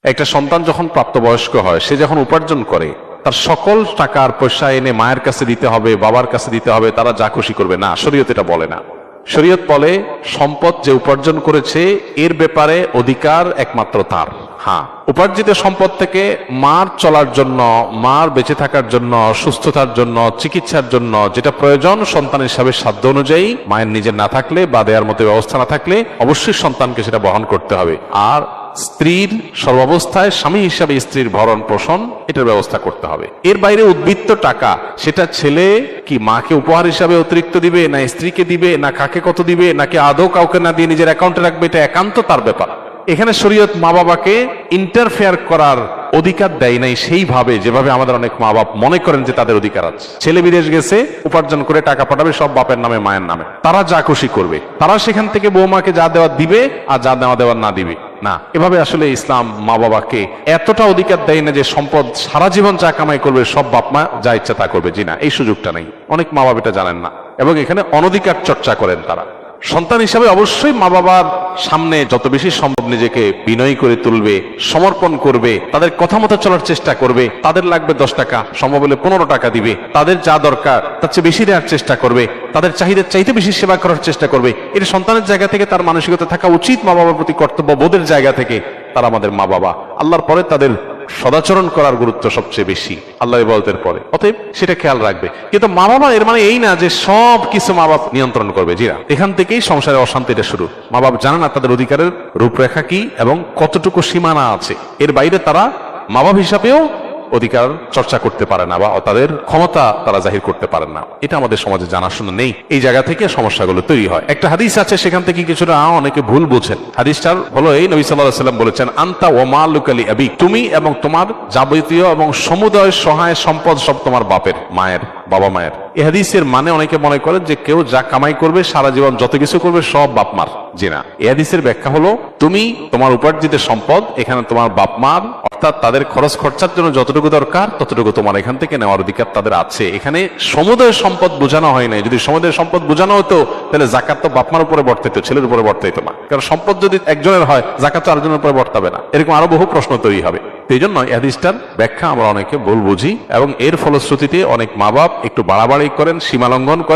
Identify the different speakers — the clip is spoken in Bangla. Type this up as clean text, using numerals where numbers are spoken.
Speaker 1: একটা সন্তান যখন প্রাপ্তবয়স্ক হয়, সে যখন উপার্জন করে, তার সকল টাকা আর পয়সা এনে মায়ের কাছে দিতে হবে, বাবার কাছে দিতে হবে, তারা যা খুশি করবে না। শরীয়ত এটা বলে না। শরীয়ত বলে সম্পদ যে উপার্জন করেছে এর ব্যাপারে অধিকার একমাত্র তার। হ্যাঁ, উপার্জিত সম্পদ থেকে মার চলার জন্য, মার বেঁচে থাকার জন্য, সুস্থতার জন্য, চিকিৎসার জন্য যেটা প্রয়োজন সন্তান হিসাবে সাধ্য অনুযায়ী, মায়ের নিজের না থাকলে বা দেওয়ার মতো ব্যবস্থা না থাকলে অবশ্যই সন্তানকে সেটা বহন করতে হবে। আর স্ত্রীর সর্বাবস্থায় স্বামী হিসাবে স্ত্রীর ভরণ পোষণ এটার ব্যবস্থা করতে হবে। এর বাইরে উদ্বৃত্ত টাকা সেটা ছেলে কি মাকে উপহার হিসাবে অতিরিক্ত দিবে, না স্ত্রীকে দিবে, না কাকে কত দিবে, নাকি আদৌ কাউকে না দিয়ে নিজের অ্যাকাউন্টে রাখবে, এটা একান্ত তার ব্যাপার। এখানে শরীয়ত মা বাবাকে ইন্টারফেয়ার করার অধিকার দেয় নাই সেইভাবে যেভাবে আমাদের অনেক মা বাপ মনে করেন যে তাদের অধিকার আছে। ছেলে বিদেশ গেছে, উপার্জন করে টাকা পাঠাবে সব বাপের নামে মায়ের নামে, তারা যা খুশি করবে, তারা সেখান থেকে বৌমাকে যা দেওয়া দিবে আর যা দেওয়া দেওয়ার না দিবে না। এভাবে আসলে ইসলাম মা বাবাকে এতটা অধিকার দেয় না যে সম্পদ সারা জীবন যা কামাই করবে সব বাপ মা যা ইচ্ছা তা করবে। জি না, এই সুযোগটা নেই। অনেক মা বাবা এটা জানেন না এবং এখানে অনধিকার চর্চা করেন তারা। সন্তান হিসাবে অবশ্যই মা বাবার সামনে যত বেশি সম্ভব নিজেকে বিনয়ী করে তুলবে, সমর্পণ করবে, তাদের কথা মতো চলার চেষ্টা করবে। তাদের লাগবে 10 টাকা, সম্ভব হলে 15 টাকা দিবে। তাদের যা দরকার তার চেয়ে বেশি দেওয়ার চেষ্টা করবে, তাদের চাহিদার চাইতে বেশি সেবা করার চেষ্টা করবে। এটা সন্তানের জায়গা থেকে তার মানসিকতা থাকা উচিত। মা বাবার প্রতি কর্তব্য বোধের জায়গা থেকে তারা আমাদের মা বাবা। আল্লাহর পরে তাদের সদাচরণ করার গুরুত্ব সবচেয়ে বেশি আল্লাহ ইবাদতের পরে, অতএব সেটা খেয়াল রাখবে। কিন্তু মা বাবা এর মানে এই না যে সব কিছু মা বাবা নিয়ন্ত্রণ করবে। জি না, এখান থেকেই সংসারে অশান্তিটা শুরু। মা বাবা জানে না তাদের অধিকারের রূপরেখা কি এবং কতটুকু সীমানা আছে। এর বাইরে তারা মা বাবা হিসাবেও অধিকার চর্চা করতে পারে না বা তাদের ক্ষমতা তারা জাহির করতে পারেন না। এটা আমাদের সমাজে জানাশোনা নেই। এই জায়গা থেকে সমস্যাগুলো তৈরি হয়। একটা হাদিস আছে, সেখান থেকে কিছুটা অনেকে ভুল বুঝেন। হাদিসটার হলো এই, নবী সাল্লাল্লাহু আলাইহি ওয়াসাল্লাম বলেছেন, আনতা ওয়া মালুকা লি আবিক, তুমি এবং তোমার যাবতীয় এবং সমুদয় সহায় সম্পদ সব তোমার বাপের, মায়ের, বাবা মায়ের। এই হাদিসের মানে অনেকে মনে করেন যে কেউ যা কামাই করবে সারা জীবন যত কিছু করবে সব বাপ মার। জি না, এই হাদিসের ব্যাখ্যা হলো তুমি তোমার উপার্জিত সম্পদ এখানে তোমার বাপ মার, অর্থাৎ তাদের খরচ খরচার জন্য যতটুকু দরকার ততটুকু তোমার এখান থেকে নেওয়ার অধিকার তাদের আছে। এখানে সমুদয় সম্পদ বোঝানো হয় নাই। যদি সমুদয় সম্পদ বোঝানো হতো তাহলে জাকাত তো বাপ মার উপরে বর্তাইতো, ছেলের উপরে বর্তাইতো না। কারণ সম্পদ যদি একজনের হয় জাকাত তো আরেকজনের উপরে বর্তাবে না। এরকম আরো বহু প্রশ্ন তৈরি হবে। এই জন্য এই হাদিসটার ব্যাখ্যা আমরা অনেকে ভুল বুঝি এবং এর ফলশ্রুতিতে অনেক মা বাপ একটু বাড়াবাড়ি করেন, সীমা লঙ্ঘন করেন।